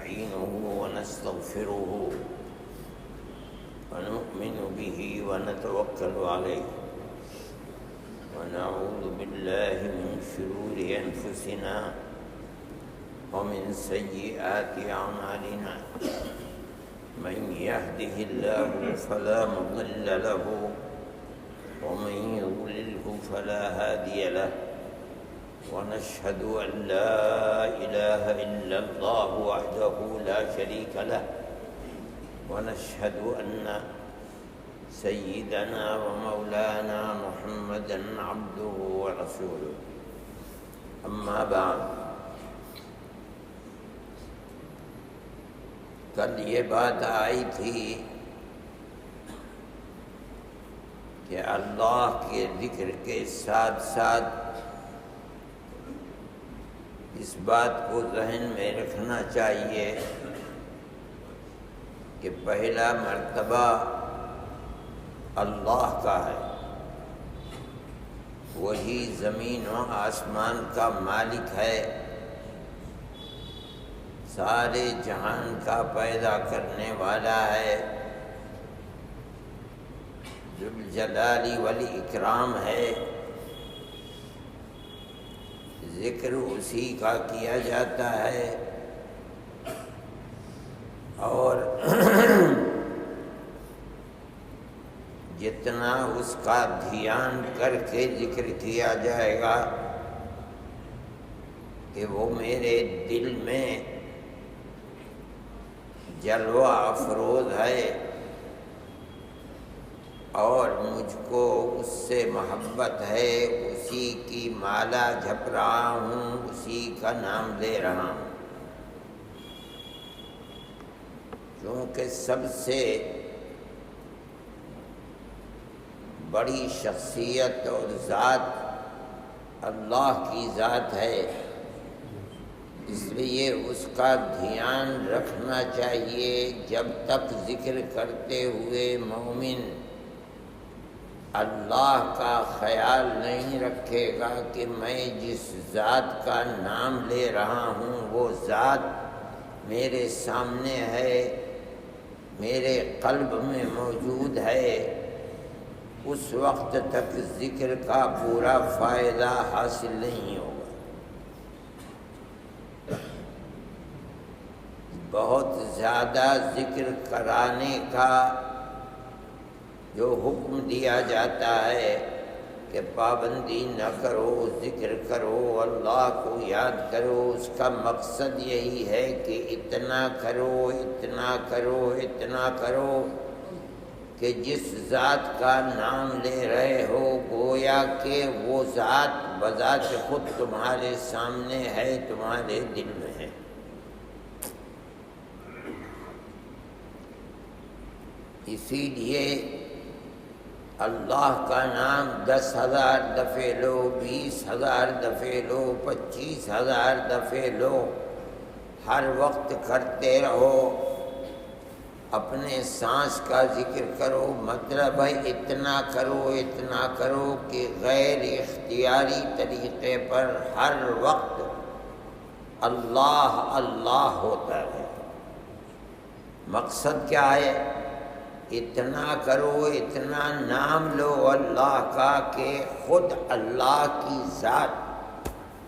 ونستعينه ونستغفره ونؤمن به ونتوكل عليه ونعوذ بالله من شرور أنفسنا ومن سيئات أعمالنا من يهده الله فلا مضل له ومن يضلله فلا هادي له ونشهد أن لا إله إلا الله وحده لا شريك له ونشهد أن سيدنا ومولانا محمدا عبده ورسوله أما بعد کل یہ بات آئی تھی کہ اللہ کے ذکر کے ساتھ ساتھ اس بات کو ذہن میں رکھنا چاہیے کہ پہلا مرتبہ اللہ کا ہے، وہی زمین و آسمان کا مالک ہے، سارے جہان کا پیدا کرنے والا ہے، ذوالجلال والاکرام ہے، ذکر اسی کا کیا جاتا ہے اور جتنا اس کا دھیان کر کے ذکر کیا جائے گا کہ وہ میرے دل میں جلوہ افروز ہے اور مجھ کو اس سے محبت ہے، اسی کی مالا جپ رہا ہوں، اسی کا نام لے رہا ہوں، کیونکہ سب سے بڑی شخصیت اور ذات اللہ کی ذات ہے، اس لیے اس کا دھیان رکھنا چاہیے۔ جب تک ذکر کرتے ہوئے مومن اللہ کا خیال نہیں رکھے گا کہ میں جس ذات کا نام لے رہا ہوں وہ ذات میرے سامنے ہے، میرے قلب میں موجود ہے، اس وقت تک ذکر کا پورا فائدہ حاصل نہیں ہوگا۔ بہت زیادہ ذکر کرانے کا جو حکم دیا جاتا ہے کہ پابندی نہ کرو، ذکر کرو، اللہ کو یاد کرو، اس کا مقصد یہی ہے کہ اتنا کرو، اتنا کرو، اتنا کرو کہ جس ذات کا نام لے رہے ہو گویا کہ وہ ذات بذات خود تمہارے سامنے ہے، تمہارے دل میں ہے۔ اسی لیے اللہ کا نام 10,000 دفعے لو، 20,000 دفعے لو، 25,000 دفعے لو، ہر وقت کرتے رہو، اپنے سانس کا ذکر کرو، مطلب ہے اتنا کرو، اتنا کرو کہ غیر اختیاری طریقے پر ہر وقت اللہ اللہ ہوتا ہے۔ مقصد کیا ہے؟ اتنا کرو، اتنا نام لو اللہ کا کہ خود اللہ کی ذات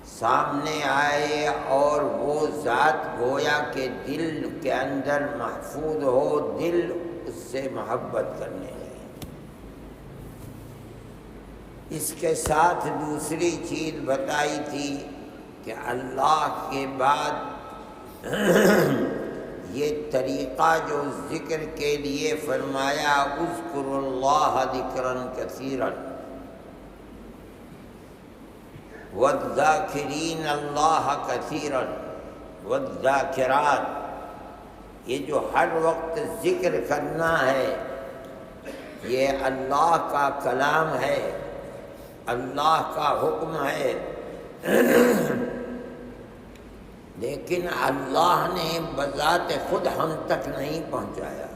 سامنے آئے اور وہ ذات گویا کہ دل کے اندر محفوظ ہو، دل اس سے محبت کرنے لگے۔ اس کے ساتھ دوسری چیز بتائی تھی کہ اللہ کے بعد یہ طریقہ جو ذکر کے لیے فرمایا اذکروا اللہ ذکرا کثیرا والذاکرین اللہ کثیرا والذاکرات، یہ جو ہر وقت ذکر کرنا ہے یہ اللہ کا کلام ہے، اللہ کا حکم ہے، لیکن اللہ نے بذات خود ہم تک نہیں پہنچایا۔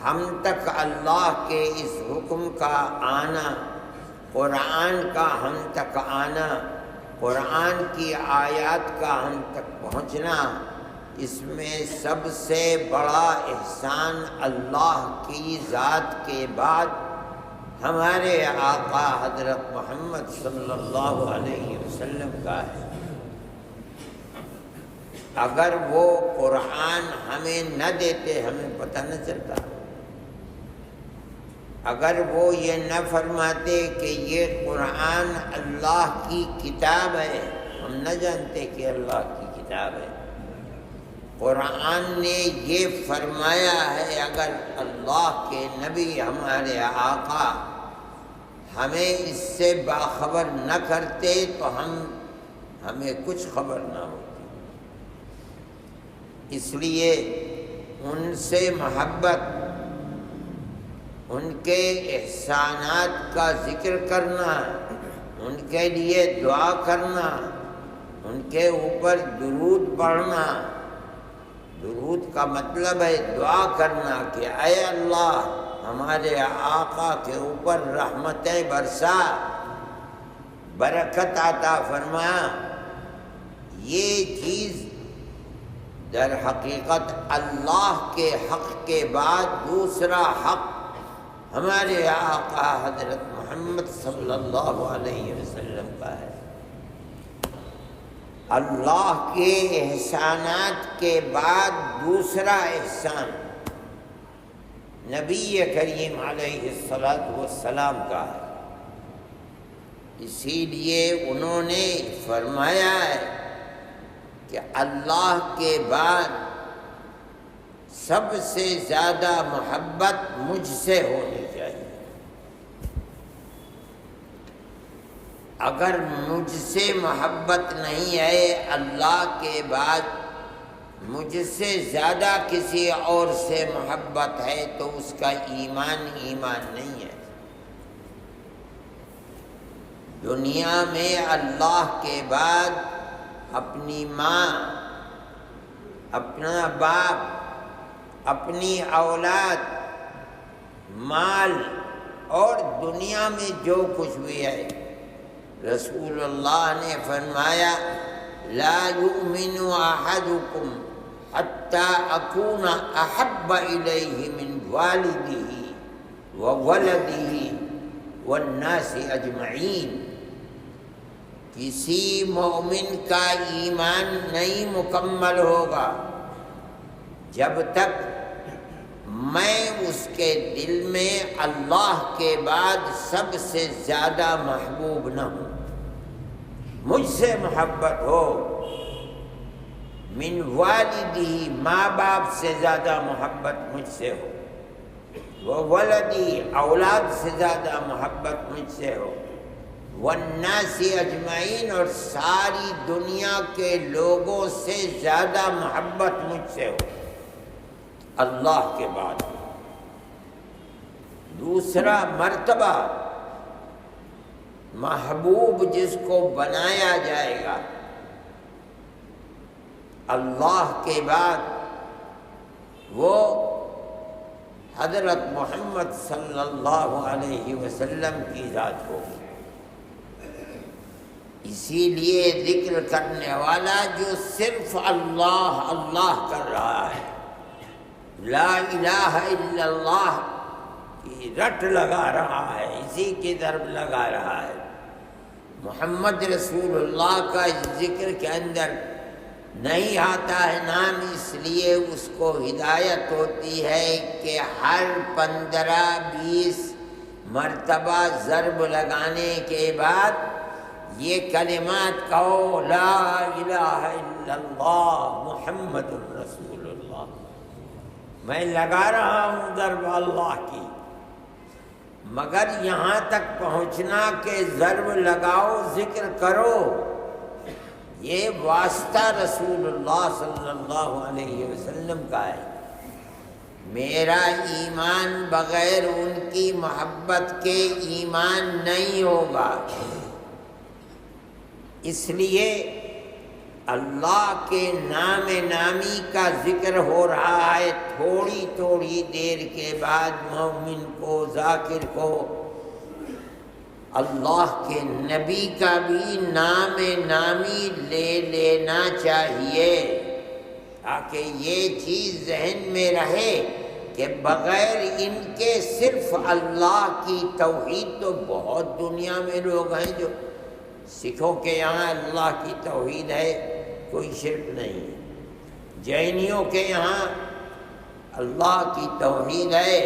ہم تک اللہ کے اس حکم کا آنا، قرآن کا ہم تک آنا، قرآن کی آیات کا ہم تک پہنچنا، اس میں سب سے بڑا احسان اللہ کی ذات کے بعد ہمارے آقا حضرت محمد صلی اللہ علیہ وسلم کا ہے۔ اگر وہ قرآن ہمیں نہ دیتے ہمیں پتہ نہ چلتا، اگر وہ یہ نہ فرماتے کہ یہ قرآن اللہ کی کتاب ہے، ہم نہ جانتے کہ اللہ کی کتاب ہے۔ قرآن نے یہ فرمایا ہے، اگر اللہ کے نبی ہمارے آقا ہمیں اس سے باخبر نہ کرتے تو ہمیں کچھ خبر نہ ہوتی۔ اس لیے ان سے محبت، ان کے احسانات کا ذکر کرنا، ان کے لیے دعا کرنا، ان کے اوپر درود پڑھنا، درود کا مطلب ہے دعا کرنا کہ اے اللہ ہمارے آقا کے اوپر رحمتیں برسا، برکت عطا فرما۔ یہ چیز در حقیقت اللہ کے حق کے بعد دوسرا حق ہمارے آقا حضرت محمد صلی اللہ علیہ وسلم کا ہے۔ اللہ کے احسانات کے بعد دوسرا احسان نبی کریم علیہ السلام کا ہے۔ اسی لیے انہوں نے فرمایا ہے کہ اللہ کے بعد سب سے زیادہ محبت مجھ سے ہونی چاہیے۔ اگر مجھ سے محبت نہیں ہے اللہ کے بعد مجھ سے زیادہ کسی اور سے محبت ہے تو اس کا ایمان نہیں ہے۔ دنیا میں اللہ کے بعد اپنی ماں، اپنا باپ، اپنی اولاد، مال اور دنیا میں جو کچھ بھی ہے، رسول اللہ نے فرمایا لا یؤمن احدکم حتی اکون احب الیہ من والدہ وولدہ والناس اجمعین۔ کسی مومن کا ایمان نہیں مکمل ہوگا جب تک میں اس کے دل میں اللہ کے بعد سب سے زیادہ محبوب نہ ہوں، مجھ سے محبت ہو، من والدی ماں باپ سے زیادہ محبت مجھ سے ہو، وہ ولدی اولاد سے زیادہ محبت مجھ سے ہو، والناس اجمعین اور ساری دنیا کے لوگوں سے زیادہ محبت مجھ سے ہو اللہ کے بعد۔ دوسرا مرتبہ محبوب جس کو بنایا جائے گا اللہ کے بعد وہ حضرت محمد صلی اللہ علیہ وسلم کی ذات ہوگی۔ اسی لیے ذکر کرنے والا جو صرف اللہ اللہ کر رہا ہے، لا الہ الا اللہ کی رٹ لگا رہا ہے، اسی کی طرف لگا رہا ہے، محمد رسول اللہ کا ذکر کے اندر نہیں آتا ہے نام، اس لیے اس کو ہدایت ہوتی ہے کہ ہر 15-20 مرتبہ ضرب لگانے کے بعد یہ کلمات کہو لا الہ الا اللہ محمد رسول اللہ۔ میں لگا رہا ہوں ضرب اللہ کی، مگر یہاں تک پہنچنا کہ ضرب لگاؤ ذکر کرو، یہ واسطہ رسول اللہ صلی اللہ علیہ وسلم کا ہے۔ میرا ایمان بغیر ان کی محبت کے ایمان نہیں ہوگا۔ اس لیے اللہ کے نام نامی کا ذکر ہو رہا ہے، تھوڑی تھوڑی دیر کے بعد مومن کو، ذاکر کو اللہ کے نبی کا بھی نام نامی لے لینا چاہیے، تاکہ یہ چیز ذہن میں رہے کہ بغیر ان کے صرف اللہ کی توحید، تو بہت دنیا میں لوگ ہیں جو سکھوں کے یہاں اللہ کی توحید ہے، کوئی شرک نہیں ہے، جینیوں کے یہاں اللہ کی توحید ہے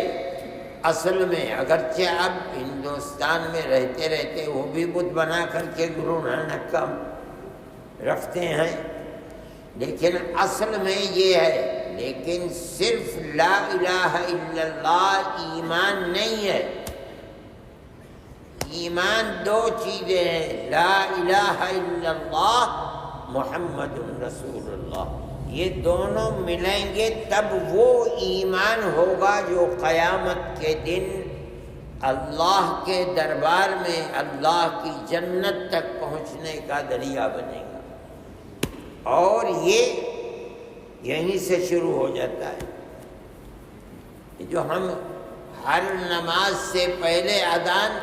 اصل میں، اگرچہ اب ہندوستان میں رہتے رہتے وہ بھی بت بنا کر کے گرو نانک کا رکھتے ہیں، لیکن اصل میں یہ ہے۔ لیکن صرف لا الہ الا اللہ ایمان نہیں ہے، ایمان دو چیزیں ہیں، لا الہ الا اللہ محمد رسول اللہ، یہ دونوں ملیں گے تب وہ ایمان ہوگا جو قیامت کے دن اللہ کے دربار میں اللہ کی جنت تک پہنچنے کا ذریعہ بنے گا، اور یہ یہیں سے شروع ہو جاتا ہے۔ جو ہم ہر نماز سے پہلے اذان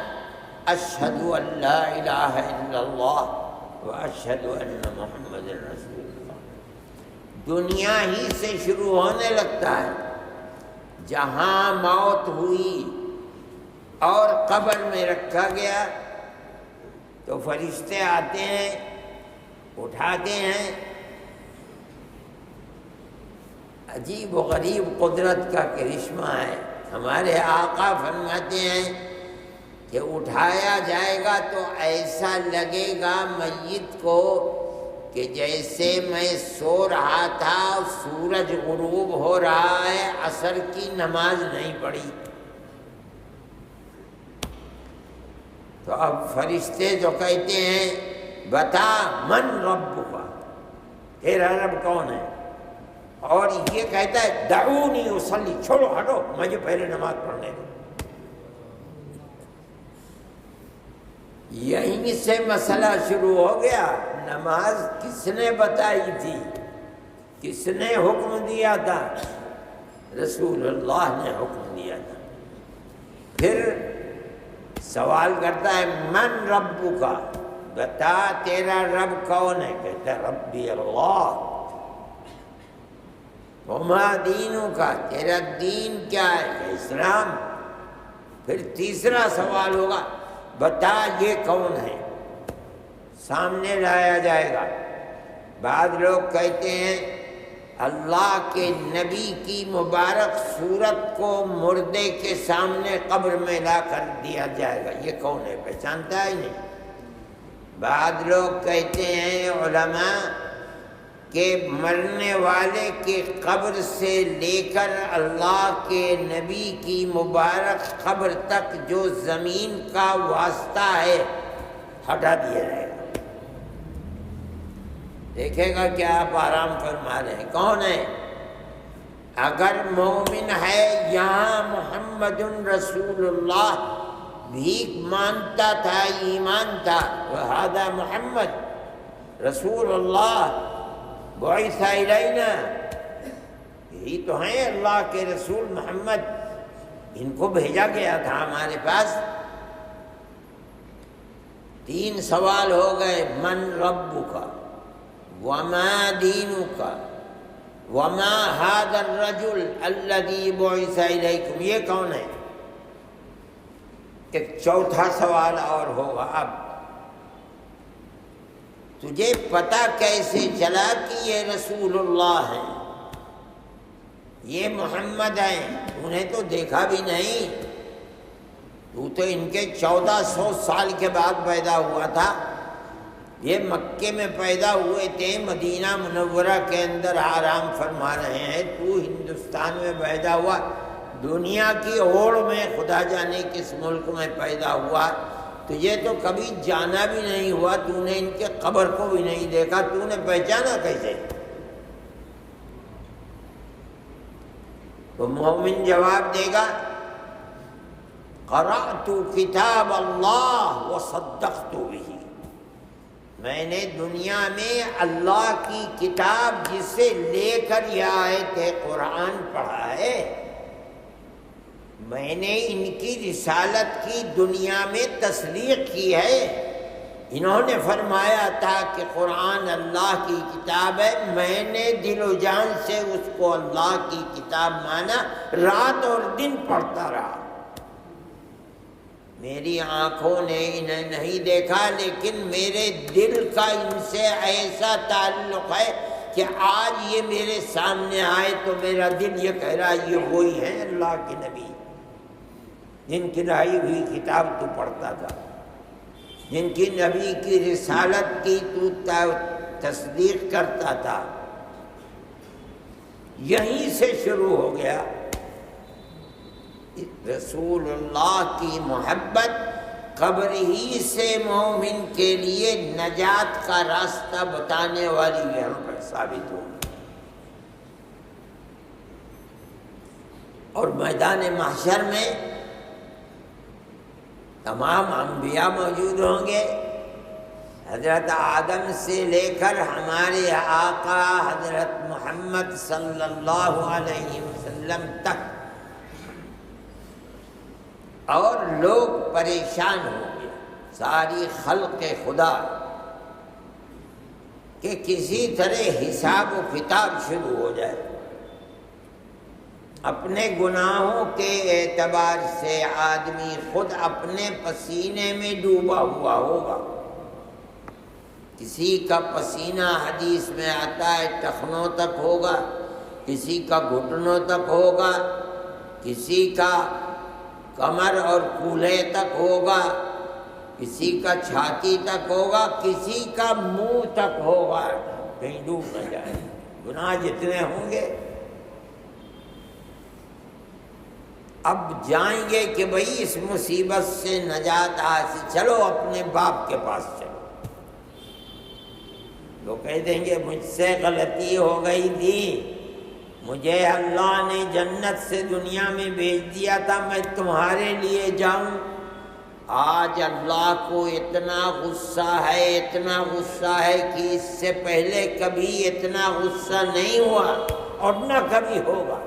اشہد ان لا الہ الا اللہ واشہد ان محمد رسول اللہ، دنیا ہی سے شروع ہونے لگتا ہے، جہاں موت ہوئی اور قبر میں رکھا گیا تو فرشتے آتے ہیں، اٹھاتے ہیں۔ عجیب و غریب قدرت کا کرشمہ ہے، ہمارے آقا فرماتے ہیں کہ اٹھایا جائے گا تو ایسا لگے گا میت کو کہ جیسے میں سو رہا تھا، سورج غروب ہو رہا ہے، عصر کی نماز نہیں پڑھی۔ تو اب فرشتے جو کہتے ہیں بتا من ربک، تیرا رب کون ہے؟ اور یہ کہتا ہے دعونی اصلی، چھوڑو ہٹو مجھے پہلے نماز پڑھنے دو۔ یہیں سے مسئلہ شروع ہو گیا، نماز کس نے بتائی تھی، کس نے حکم دیا تھا؟ رسول اللہ نے حکم دیا تھا۔ پھر سوال کرتا ہے من ربک، بتا تیرا رب کون ہے؟ کہتا ہے ربی اللہ۔ وما دینک، تیرا دین کیا ہے؟ اسلام۔ پھر تیسرا سوال ہوگا بتا یہ کون ہے؟ سامنے لایا جائے گا۔ بعض لوگ کہتے ہیں اللہ کے نبی کی مبارک صورت کو مردے کے سامنے قبر میں لا کر دیا جائے گا، یہ کون ہے؟ پہچانتا ہے نہیں۔ بعض لوگ کہتے ہیں علماء کہ مرنے والے کے قبر سے لے کر اللہ کے نبی کی مبارک قبر تک جو زمین کا واسطہ ہے ہٹا دیا جائے گا۔ دیکھے گا کیا آپ آرام فرما رہے ہیں، کون ہے؟ اگر مومن ہے، یہاں محمد رسول اللہ بھیک مانگتا تھا، ایمان تھا، وہذا محمد رسول اللہ بعث الینا، یہی تو ہیں اللہ کے رسول محمد، ان کو بھیجا گیا تھا ہمارے پاس۔ تین سوال ہو گئے، من ربک وما دینک وما ھذا الرجل الذی بعث الیکم، یہ کون ہے؟ ایک چوتھا سوال اور ہوگا، اب تجھے پتہ کیسے چلا کہ یہ رسول اللہ ہیں، یہ محمد ہیں؟ انہیں تو دیکھا بھی نہیں، تو ان کے 1400 سال کے بعد پیدا ہوا تھا، یہ مکے میں پیدا ہوئے تھے، مدینہ منورہ کے اندر آرام فرما رہے ہیں، تو ہندوستان میں پیدا ہوا، دنیا کی ہوڑ میں خدا جانے کس ملک میں پیدا ہوا، تجھے تو کبھی جانا بھی نہیں ہوا، تو نے ان کے قبر کو بھی نہیں دیکھا، تو نے پہچانا کیسے؟ تو مومن جواب دے گا قرأت کتاب اللہ وصدقت بہ، میں نے دنیا میں اللہ کی کتاب جسے لے کر یہ آئے تھے قرآن پڑھا ہے، میں نے ان کی رسالت کی دنیا میں تصدیق کی ہے۔ انہوں نے فرمایا تھا کہ قرآن اللہ کی کتاب ہے، میں نے دل و جان سے اس کو اللہ کی کتاب مانا، رات اور دن پڑھتا رہا۔ میری آنکھوں نے انہیں نہیں دیکھا، لیکن میرے دل کا ان سے ایسا تعلق ہے کہ آج یہ میرے سامنے آئے تو میرا دل یہ کہہ رہا ہے یہ وہی ہیں اللہ کے نبی جن کی لائی ہوئی کتاب تو پڑھتا تھا، جن کی نبی کی رسالت کی تو تصدیق کرتا تھا۔ یہیں سے شروع ہو گیا رسول اللہ کی محبت، قبر ہی سے مومن کے لیے نجات کا راستہ بتانے والی یہاں پر ثابت ہوگی۔ اور میدان محشر میں تمام انبیاء موجود ہوں گے، حضرت آدم سے لے کر ہمارے آقا حضرت محمد صلی اللہ علیہ وسلم تک، اور لوگ پریشان ہوں گے، ساری خلق خدا، کہ کسی طرح حساب و کتاب شروع ہو جائے۔ اپنے گناہوں کے اعتبار سے آدمی خود اپنے پسینے میں ڈوبا ہوا ہوگا۔ کسی کا پسینہ حدیث میں آتا ہے ٹخنوں تک ہوگا، کسی کا گھٹنوں تک ہوگا، کسی کا کمر اور کولہے تک ہوگا، کسی کا چھاتی تک ہوگا، کسی کا منہ تک ہوگا، کہیں ڈوب نہ جائے۔ گناہ جتنے ہوں گے اب جائیں گے کہ بھئی اس مصیبت سے نجات حاصل، چلو اپنے باپ کے پاس چلو۔ وہ کہہ دیں گے مجھ سے غلطی ہو گئی تھی، مجھے اللہ نے جنت سے دنیا میں بھیج دیا تھا، میں تمہارے لیے جاؤں۔ آج اللہ کو اتنا غصہ ہے، اتنا غصہ ہے کہ اس سے پہلے کبھی اتنا غصہ نہیں ہوا اور نہ کبھی ہوگا۔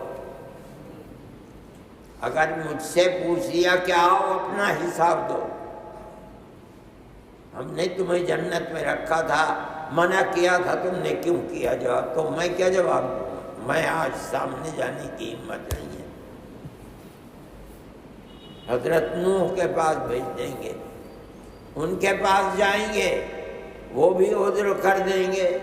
اگر مجھ سے پوچھ لیا کہ آؤ اپنا حساب دو، ہم نے تمہیں جنت میں رکھا تھا، منع کیا تھا، تم نے کیوں کیا جواب، تو میں کیا جواب دوں؟ میں آج سامنے جانے کی ہمت نہیں ہے۔ حضرت نوح کے پاس بھیج دیں گے، ان کے پاس جائیں گے، وہ بھی عذر کر دیں گے۔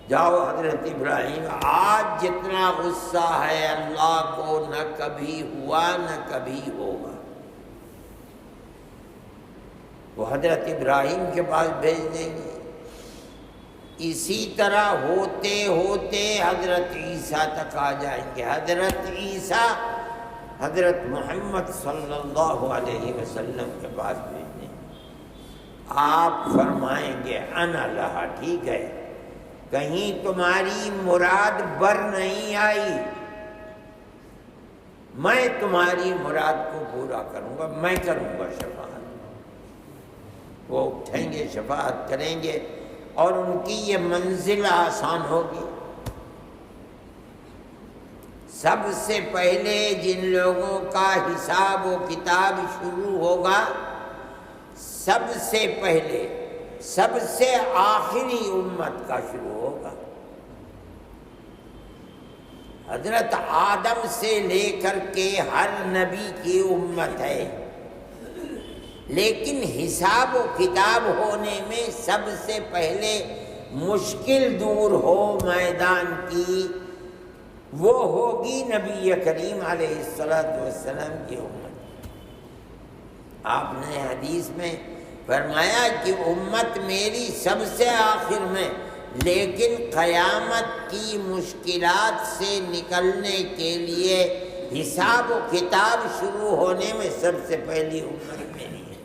جاؤ حضرت ابراہیم، آج جتنا غصہ ہے اللہ کو نہ کبھی ہوا نہ کبھی ہوگا۔ وہ حضرت ابراہیم کے پاس بھیج دیں گے۔ اسی طرح ہوتے ہوتے حضرت عیسیٰ تک آ جائیں گے۔ حضرت عیسیٰ حضرت محمد صلی اللہ علیہ وسلم کے پاس بھیج دیں گے۔ آپ فرمائیں گے انا لہا، ٹھیک ہے، کہیں تمہاری مراد بر نہیں آئی، میں تمہاری مراد کو پورا کروں گا، میں کروں گا شفاعت۔ وہ اٹھیں گے، شفاعت کریں گے، اور ان کی یہ منزل آسان ہوگی۔ سب سے پہلے جن لوگوں کا حساب و کتاب شروع ہوگا، سب سے پہلے سب سے آخری امت کا شروع ہوگا۔ حضرت آدم سے لے کر کے ہر نبی کی امت ہے، لیکن حساب و کتاب ہونے میں سب سے پہلے مشکل دور ہو میدان کی، وہ ہوگی نبی کریم علیہ السلام کی امت۔ آپ نے حدیث میں فرمایا کہ امت میری سب سے آخر میں، لیکن قیامت کی مشکلات سے نکلنے کے لیے حساب و کتاب شروع ہونے میں سب سے پہلی امت میری ہے۔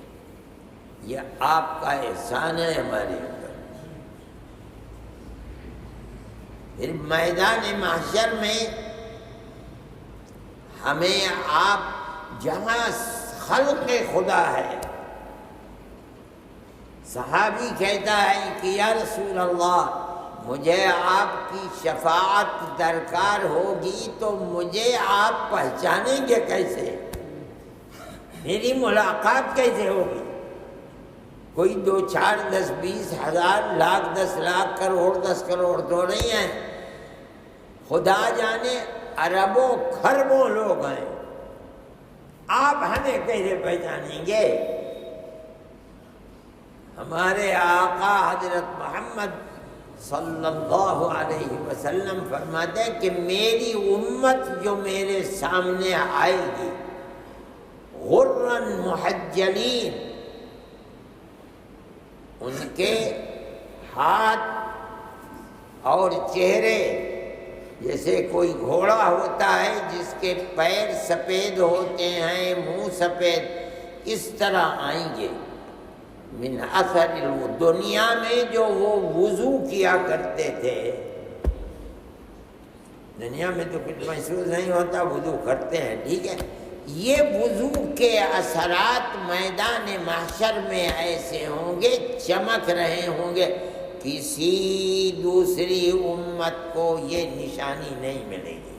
یہ آپ کا احسان ہے ہمارے اوپر۔ پھر میدان محشر میں ہمیں آپ جہاں خلق خدا ہے، صحابی کہتا ہے کہ یا رسول اللہ مجھے آپ کی شفاعت درکار ہوگی تو مجھے آپ پہچانیں گے کیسے؟ میری ملاقات کیسے ہوگی؟ کوئی 2 4 10 20 ہزار لاکھ 10 لاکھ کروڑ 10 کروڑ تو نہیں ہیں، خدا جانے اربوں خربوں لوگ ہیں، آپ ہمیں کیسے پہچانیں گے؟ ہمارے آقا حضرت محمد صلی اللہ علیہ وسلم فرماتے ہیں کہ میری امت جو میرے سامنے آئے گی غرن محجلین، ان کے ہاتھ اور چہرے جیسے کوئی گھوڑا ہوتا ہے جس کے پیر سفید ہوتے ہیں، منہ سفید، اس طرح آئیں گے۔ من اثر دنیا میں جو وہ وضو کیا کرتے تھے، دنیا میں تو کچھ محسوس نہیں ہوتا، وضو کرتے ہیں، ٹھیک ہے، یہ وضو کے اثرات میدان محشر میں ایسے ہوں گے، چمک رہے ہوں گے، کسی دوسری امت کو یہ نشانی نہیں ملے گی۔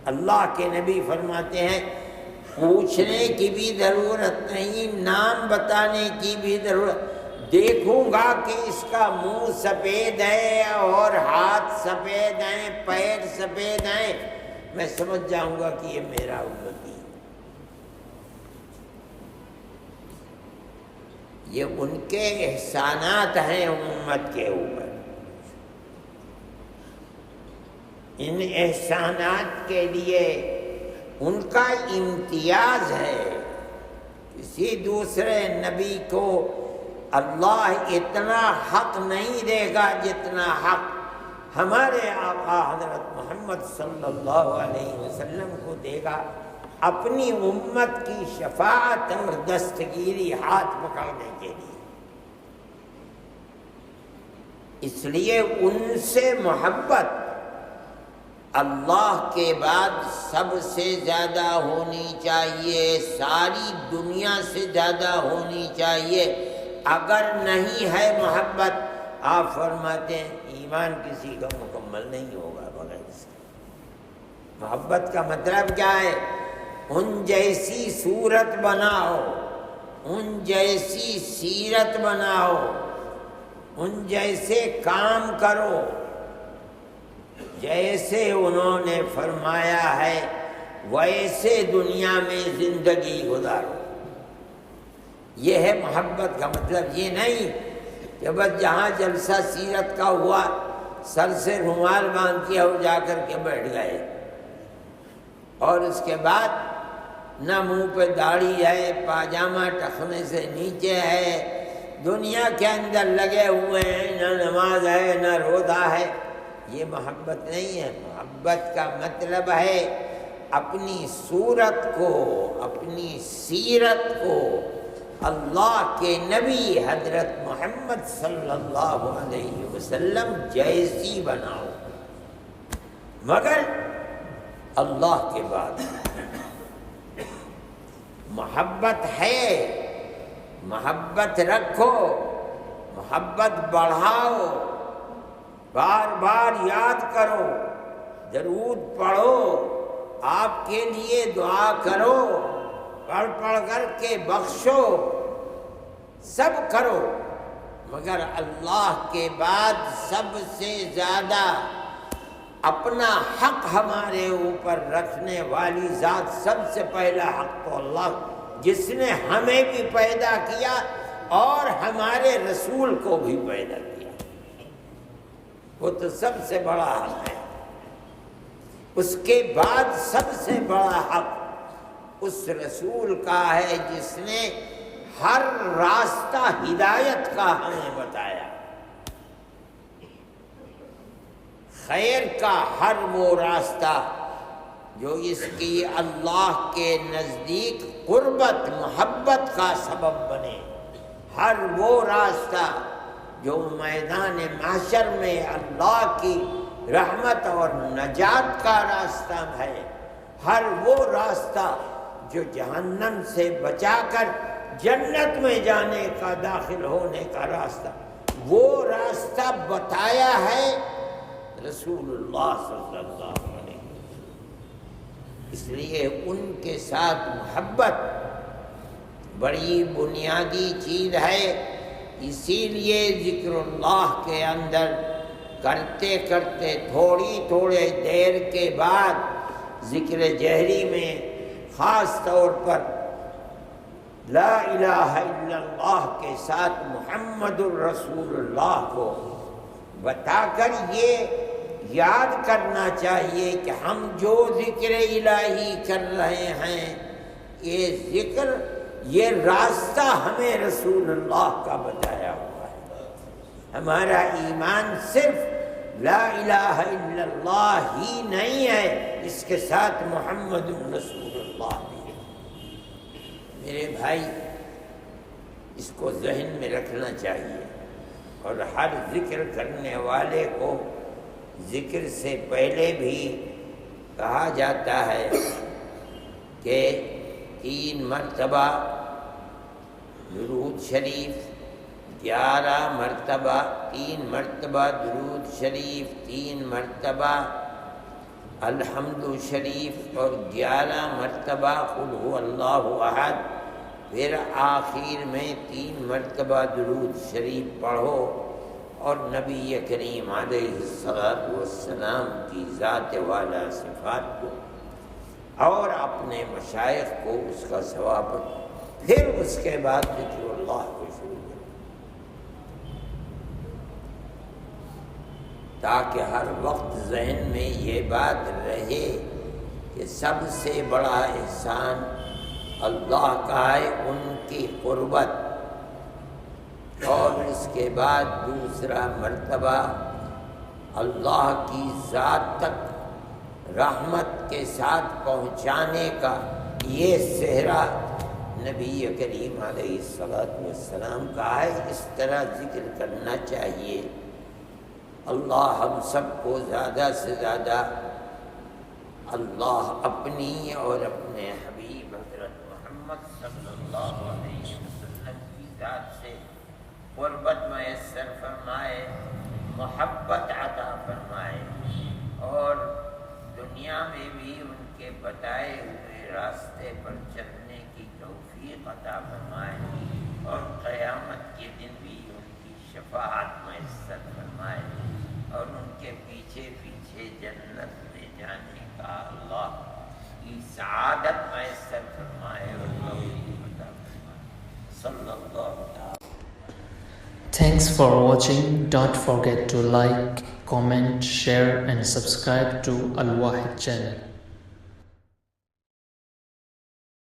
اللہ کے نبی فرماتے ہیں پوچھنے کی بھی ضرورت نہیں، نام بتانے کی بھی ضرورت، دیکھوں گا کہ اس کا منہ سفید ہے اور ہاتھ سفید ہیں، پیر سفید ہیں، میں سمجھ جاؤں گا کہ یہ میرا امتی ہے۔ یہ ان کے احسانات ہیں امت کے اوپر، ان احسانات کے لیے ان کا امتیاز ہے۔ کسی دوسرے نبی کو اللہ اتنا حق نہیں دے گا جتنا حق ہمارے آقا حضرت محمد صلی اللہ علیہ وسلم کو دے گا، اپنی امت کی شفاعت اور دستگیری ہاتھ پکڑنے کے لیے۔ اس لیے ان سے محبت اللہ کے بعد سب سے زیادہ ہونی چاہیے، ساری دنیا سے زیادہ ہونی چاہیے۔ اگر نہیں ہے محبت، آپ فرماتے ہیں ایمان کسی کا مکمل نہیں ہوگا بغیر اس کے۔ محبت کا مطلب کیا ہے؟ ان جیسی صورت بناؤ، ان جیسی سیرت بناؤ، ان جیسے کام کرو جیسے انہوں نے فرمایا ہے، ویسے دنیا میں زندگی گزارو۔ یہ ہے محبت کا مطلب۔ یہ نہیں کہ بس جہاں جلسہ سیرت کا ہوا سر سے رومال باندھ کے اور جا کر کے بیٹھ گئے، اور اس کے بعد نہ منہ پہ داڑھی ہے، پاجامہ ٹخنے سے نیچے ہے، دنیا کے اندر لگے ہوئے ہیں، نہ نماز ہے نہ روزہ ہے۔ یہ محبت نہیں ہے۔ محبت کا مطلب ہے اپنی صورت کو، اپنی سیرت کو اللہ کے نبی حضرت محمد صلی اللہ علیہ وسلم جیسی بناؤ، مگر اللہ کے بعد محبت ہے، محبت رکھو، محبت بڑھاؤ، بار بار یاد کرو، درود پڑھو، آپ کے لیے دعا کرو، پڑھ پڑھ کر کے بخشو، سب کرو، مگر اللہ کے بعد سب سے زیادہ اپنا حق ہمارے اوپر رکھنے والی ذات، سب سے پہلا حق تو اللہ، جس نے ہمیں بھی پیدا کیا اور ہمارے رسول کو بھی پیدا کیا، وہ تو سب سے بڑا حق ہے۔ اس کے بعد سب سے بڑا حق اس رسول کا ہے جس نے ہر راستہ ہدایت کا ہمیں بتایا، خیر کا ہر وہ راستہ جو اس کی اللہ کے نزدیک قربت محبت کا سبب بنے، ہر وہ راستہ جو میدان محشر میں اللہ کی رحمت اور نجات کا راستہ ہے، ہر وہ راستہ جو جہنم سے بچا کر جنت میں جانے کا، داخل ہونے کا راستہ، وہ راستہ بتایا ہے رسول اللہ صلی اللہ علیہ وسلم۔ اس لیے ان کے ساتھ محبت بڑی بنیادی چیز ہے۔ اسی لیے ذکر اللہ کے اندر کرتے کرتے تھوڑے دیر کے بعد ذکر جہری میں خاص طور پر لا الہ الا اللہ کے ساتھ محمد الرسول اللہ کو بتا کر یہ یاد کرنا چاہیے کہ ہم جو ذکر الہی کر رہے ہیں، یہ ذکر، یہ راستہ ہمیں رسول اللہ کا بتایا ہوا ہے۔ ہمارا ایمان صرف لا الہ الا اللہ ہی نہیں ہے، اس کے ساتھ محمد رسول اللہ بھی ہے۔ میرے بھائی، اس کو ذہن میں رکھنا چاہیے، اور ہر ذکر کرنے والے کو ذکر سے پہلے بھی کہا جاتا ہے کہ 3 مرتبہ درود شریف، 11 مرتبہ، 3 مرتبہ درود شریف، 3 مرتبہ الحمد شریف، اور 11 مرتبہ قل هو اللہ احد، پھر آخر میں 3 مرتبہ درود شریف پڑھو، اور نبی کریم علیہ السلام کی ذات والا صفات کو اور اپنے مشائخ کو اس کا ثواب، پھر اس کے بعد ذکر اللہ کو شروع کرو، تاکہ ہر وقت ذہن میں یہ بات رہے کہ سب سے بڑا احسان اللہ کا ہے، ان کی قربت، اور اس کے بعد دوسرا مرتبہ اللہ کی ذات تک رحمت کے ساتھ پہنچانے کا یہ صحرا نبی کریم علیہ السلام کا ہے۔ اس طرح ذکر کرنا چاہیے۔ اللہ ہم سب کو زیادہ سے زیادہ اللہ اپنی اور اپنے حبیب حضرت محمد صلی اللہ علیہ وسلم کی ذات سے قربت میسر فرمائے، محبت عطا فرمائے، اور دنیا میں بھی ان کے بتائے ہوئے راستے پر چلنے کی توفیق عطا فرمائے، اور قیامت کے دن بھی ان کی شفاعت میسر فرمائے، اور ان کے پیچھے پیچھے جنت میں جانے کا اللہ کی سعادت میسر فرمائے اور توفیق عطا فرمائے۔ صلی اللہ تعالی۔ Thanks for watching. Don't forget to like, comment, share and subscribe to Al Wahid channel.